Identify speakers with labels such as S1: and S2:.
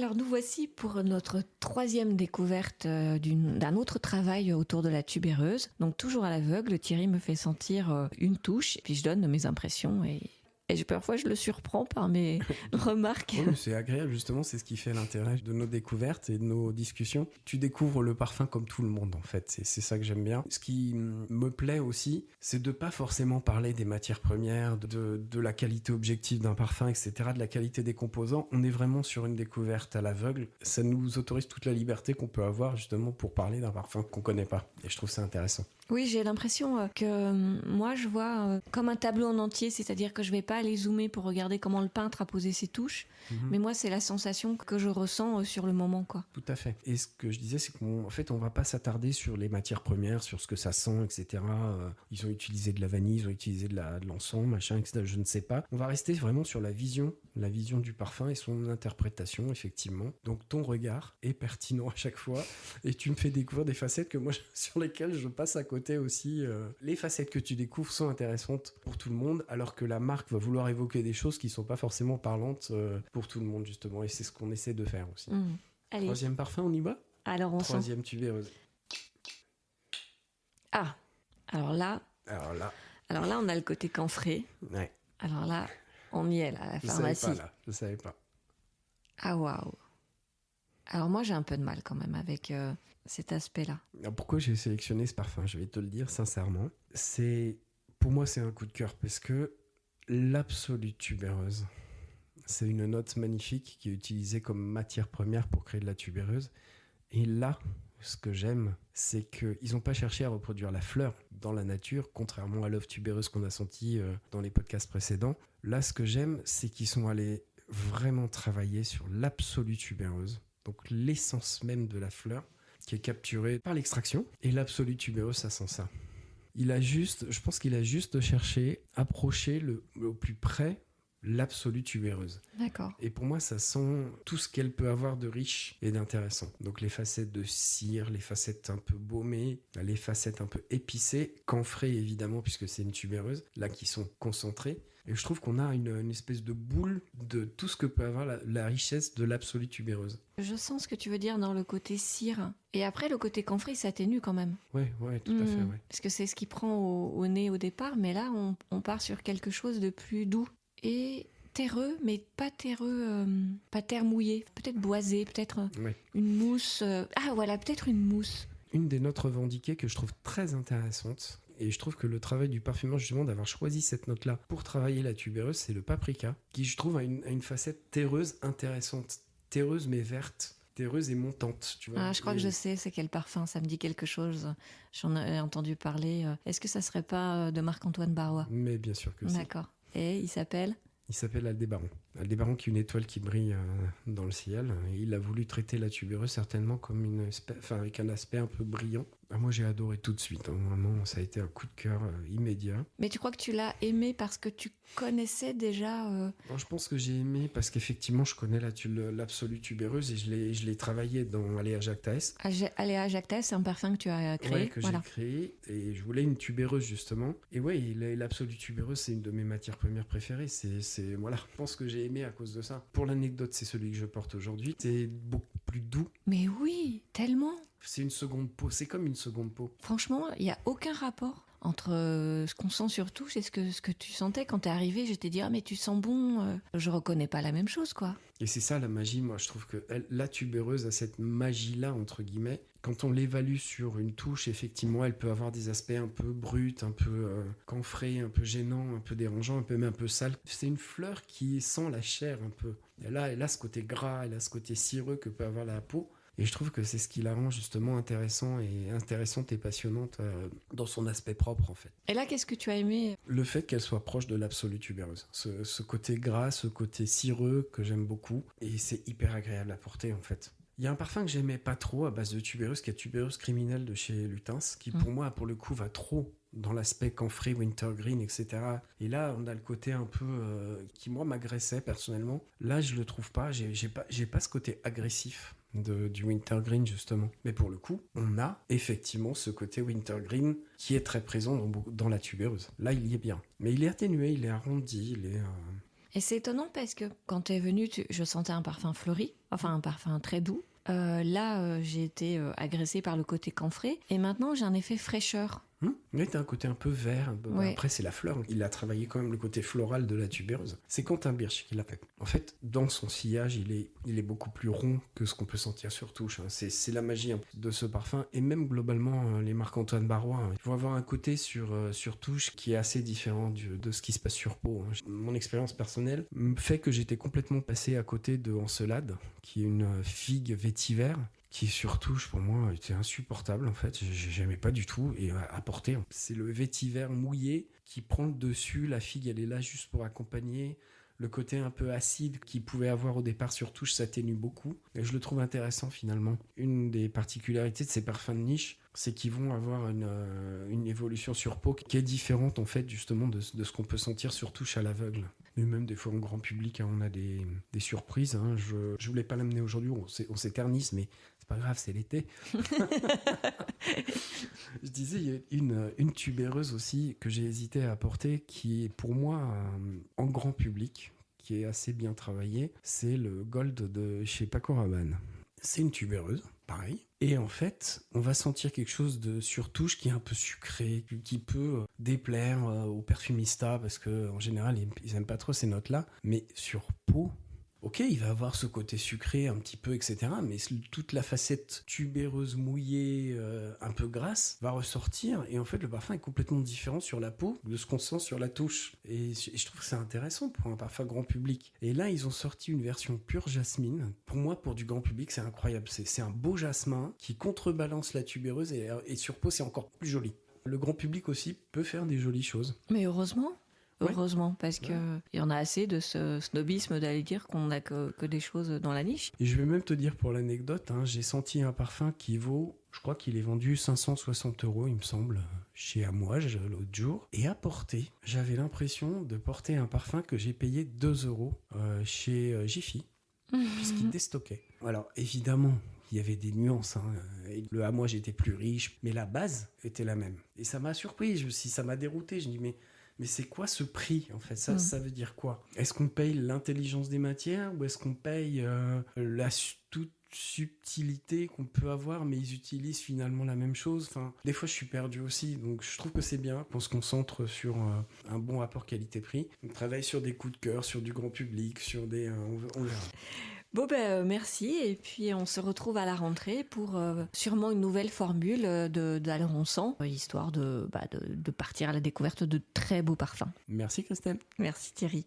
S1: Alors nous voici pour notre troisième découverte d'un autre travail autour de la tubéreuse. Donc toujours à l'aveugle, Thierry me fait sentir une touche, et puis je donne mes impressions et parfois je le surprends par mes remarques.
S2: Oui, mais c'est agréable, justement, c'est ce qui fait l'intérêt de nos découvertes et de nos discussions. Tu découvres le parfum comme tout le monde, en fait, c'est ça que j'aime bien. Ce qui me plaît aussi, c'est de pas forcément parler des matières premières, de la qualité objective d'un parfum, etc., de la qualité des composants. On est vraiment sur une découverte à l'aveugle. Ça nous autorise toute la liberté qu'on peut avoir, justement, pour parler d'un parfum qu'on connaît pas. Et je trouve ça intéressant.
S1: Oui, j'ai l'impression que moi, je vois comme un tableau en entier, c'est-à-dire que je vais pas aller zoomer pour regarder comment le peintre a posé ses touches, mais moi, c'est la sensation que je ressens sur le moment, quoi.
S2: Tout à fait. Et ce que je disais, c'est qu'en fait, on va pas s'attarder sur les matières premières, sur ce que ça sent, etc. Ils ont utilisé de la vanille, ils ont utilisé de l'encens, machin, etc. Je ne sais pas. On va rester vraiment sur la vision du parfum et son interprétation, effectivement. Donc, ton regard est pertinent à chaque fois et tu me fais découvrir des facettes que moi, sur lesquelles je passe à côté aussi. Les facettes que tu découvres sont intéressantes pour tout le monde, alors que la marque va vouloir évoquer des choses qui sont pas forcément parlantes pour tout le monde, justement. Et c'est ce qu'on essaie de faire aussi.
S1: Allez.
S2: Troisième parfum, on y va ?
S1: Alors,
S2: Troisième tubéreuse.
S1: Ah, alors là, on a le côté camphré.
S2: Ouais.
S1: Alors là, on y est, là, à la pharmacie.
S2: Je savais pas.
S1: Ah, waouh. Alors moi, j'ai un peu de mal quand même avec cet aspect-là.
S2: Alors pourquoi j'ai sélectionné ce parfum ? Je vais te le dire sincèrement. Pour moi, c'est un coup de cœur parce que l'absolue tubéreuse, c'est une note magnifique qui est utilisée comme matière première pour créer de la tubéreuse. Et là, ce que j'aime, c'est qu'ils n'ont pas cherché à reproduire la fleur dans la nature, contrairement à l'œuvre tubéreuse qu'on a sentie dans les podcasts précédents. Là, ce que j'aime, c'est qu'ils sont allés vraiment travailler sur l'absolue tubéreuse, donc l'essence même de la fleur, qui est capturée par l'extraction. Et l'absolue tubéreuse, ça sent ça. Je pense qu'il a juste cherché, approcher au plus près l'absolue tubéreuse.
S1: D'accord.
S2: Et pour moi, ça sent tout ce qu'elle peut avoir de riche et d'intéressant. Donc les facettes de cire, les facettes un peu baumées, les facettes un peu épicées, camphrées évidemment, puisque c'est une tubéreuse, là qui sont concentrées. Et je trouve qu'on a une espèce de boule de tout ce que peut avoir la richesse de l'absolue tubéreuse.
S1: Je sens ce que tu veux dire dans le côté cire. Et après, le côté camphré s'atténue quand même.
S2: Ouais, tout à fait, ouais.
S1: Parce que c'est ce qui prend au nez au départ, mais là, on part sur quelque chose de plus doux. Et terreux, mais pas terreux, pas terre mouillée, peut-être boisé, peut-être une mousse. Peut-être une mousse.
S2: Une des notes revendiquées que je trouve très intéressante, et je trouve que le travail du parfumeur, justement, d'avoir choisi cette note-là pour travailler la tubéreuse, c'est le paprika, qui, je trouve, a une facette terreuse intéressante. Terreuse, mais verte. Terreuse et montante, tu vois.
S1: Je crois que je sais c'est quel parfum, ça me dit quelque chose. J'en ai entendu parler. Est-ce que ça serait pas de Marc-Antoine Barrois ?
S2: Mais bien sûr que c'est.
S1: D'accord. Et il s'appelle ?
S2: Il s'appelle Aldébaran. Aldébaran qui est une étoile qui brille dans le ciel. Et il a voulu traiter la tubéreuse certainement comme avec un aspect un peu brillant. Moi, j'ai adoré tout de suite. Vraiment, ça a été un coup de cœur immédiat.
S1: Mais tu crois que tu l'as aimé parce que tu connaissais déjà
S2: Non, je pense que j'ai aimé parce qu'effectivement, je connais l'absolue tubéreuse et je l'ai travaillé dans Aléa Jacques Taès.
S1: Aléa Jacques Taès, c'est un parfum que tu as créé.
S2: Ouais, que j'ai créé. Et je voulais une tubéreuse, justement. Et ouais, l'absolue tubéreuse, c'est une de mes matières premières préférées. Voilà, je pense que j'ai aimé à cause de ça. Pour l'anecdote, c'est celui que je porte aujourd'hui. C'est beaucoup plus doux.
S1: Mais oui, tellement.
S2: C'est une seconde peau, c'est comme une seconde peau.
S1: Franchement, il n'y a aucun rapport entre ce qu'on sent surtout, c'est ce que tu sentais quand t'es arrivé. Je t'ai dit, mais tu sens bon. Je reconnais pas la même chose, quoi.
S2: Et c'est ça la magie, moi je trouve que la tubéreuse a cette magie-là, entre guillemets. Quand on l'évalue sur une touche, effectivement, elle peut avoir des aspects un peu bruts, un peu camphrés, un peu gênants, un peu dérangeants, même un peu sales. C'est une fleur qui sent la chair un peu. Elle a ce côté gras, elle a ce côté cireux que peut avoir la peau. Et je trouve que c'est ce qui la rend justement intéressante et passionnante dans son aspect propre, en fait.
S1: Et là, qu'est-ce que tu as aimé ?
S2: Le fait qu'elle soit proche de l'absolue tubéreuse. Ce côté gras, ce côté cireux que j'aime beaucoup. Et c'est hyper agréable à porter, en fait. Il y a un parfum que j'aimais pas trop à base de tubéreuse, qui est tubéreuse criminelle de chez Lutens, qui pour moi, pour le coup, va trop dans l'aspect camphré, wintergreen, etc. Et là, on a le côté un peu qui, moi, m'agressait personnellement. Là, je le trouve pas. J'ai pas ce côté agressif du wintergreen, justement. Mais pour le coup, on a effectivement ce côté wintergreen qui est très présent dans la tubéreuse. Là, il y est bien. Mais il est atténué, il est arrondi,
S1: Et c'est étonnant parce que quand tu es venu, je sentais un parfum fleuri, enfin un parfum très doux. Là, j'ai été agressée par le côté camphré et maintenant j'ai un effet fraîcheur.
S2: Oui, t'as un côté un peu vert.
S1: Ouais.
S2: Après, c'est la fleur. Il a travaillé quand même le côté floral de la tubéreuse. C'est Quentin Birch qui l'a fait. En fait, dans son sillage, il est beaucoup plus rond que ce qu'on peut sentir sur touche. C'est la magie de ce parfum. Et même globalement, les Marc-Antoine Barrois, ils vont avoir un côté sur touche qui est assez différent de ce qui se passe sur peau. Mon expérience personnelle fait que j'étais complètement passé à côté de Encelade, qui est une figue vétiver, qui sur touche pour moi était insupportable en fait, j'aimais pas du tout et à porter. C'est le vétiver mouillé qui prend le dessus, la figue elle est là juste pour accompagner. Le côté un peu acide qu'il pouvait avoir au départ sur touche s'atténue beaucoup et je le trouve intéressant finalement. Une des particularités de ces parfums de niche, c'est qu'ils vont avoir une évolution sur peau qui est différente en fait justement de ce qu'on peut sentir sur touche à l'aveugle. Mais même des fois en grand public, on a des surprises. Je voulais pas l'amener aujourd'hui, on s'éternise, mais c'est pas grave, c'est l'été. Je disais, il y a une tubéreuse aussi que j'ai hésité à apporter qui est pour moi en grand public, qui est assez bien travaillé. C'est le Gold de chez Paco Rabanne. C'est une tubéreuse, pareil. Et en fait, on va sentir quelque chose de surtouche qui est un peu sucré, qui peut déplaire aux perfumistas parce qu'en général, ils n'aiment pas trop ces notes-là. Mais sur peau, ok, il va avoir ce côté sucré un petit peu, etc. Mais toute la facette tubéreuse mouillée, un peu grasse, va ressortir. Et en fait, le parfum est complètement différent sur la peau de ce qu'on sent sur la touche. Et je trouve que c'est intéressant pour un parfum grand public. Et là, ils ont sorti une version pure jasmine. Pour moi, pour du grand public, c'est incroyable. C'est un beau jasmin qui contrebalance la tubéreuse et sur peau, c'est encore plus joli. Le grand public aussi peut faire des jolies choses.
S1: Mais heureusement. Heureusement, parce qu'il y en a assez de ce snobisme d'aller dire qu'on n'a que des choses dans la niche.
S2: Et je vais même te dire pour l'anecdote, j'ai senti un parfum qui vaut, je crois qu'il est vendu 560 €, il me semble, chez Amouage l'autre jour. Et à porter, j'avais l'impression de porter un parfum que j'ai payé 2 € chez Jiffy, puisqu'il déstockait. Alors évidemment, il y avait des nuances. Le Amouage était plus riche, mais la base était la même. Et ça m'a surpris, ça m'a dérouté. Je me dis, mais c'est quoi ce prix en fait, ça veut dire quoi? Est-ce qu'on paye l'intelligence des matières ou est-ce qu'on paye toute subtilité qu'on peut avoir, mais ils utilisent finalement la même chose? Enfin, des fois je suis perdu aussi, donc je trouve que c'est bien qu'on se concentre sur un bon rapport qualité-prix. On travaille sur des coups de cœur, sur du grand public, sur des... on verra.
S1: Bon merci, et puis on se retrouve à la rentrée pour sûrement une nouvelle formule d'Alençon, histoire de partir à la découverte de très beaux parfums.
S2: Merci Christelle.
S1: Merci Thierry.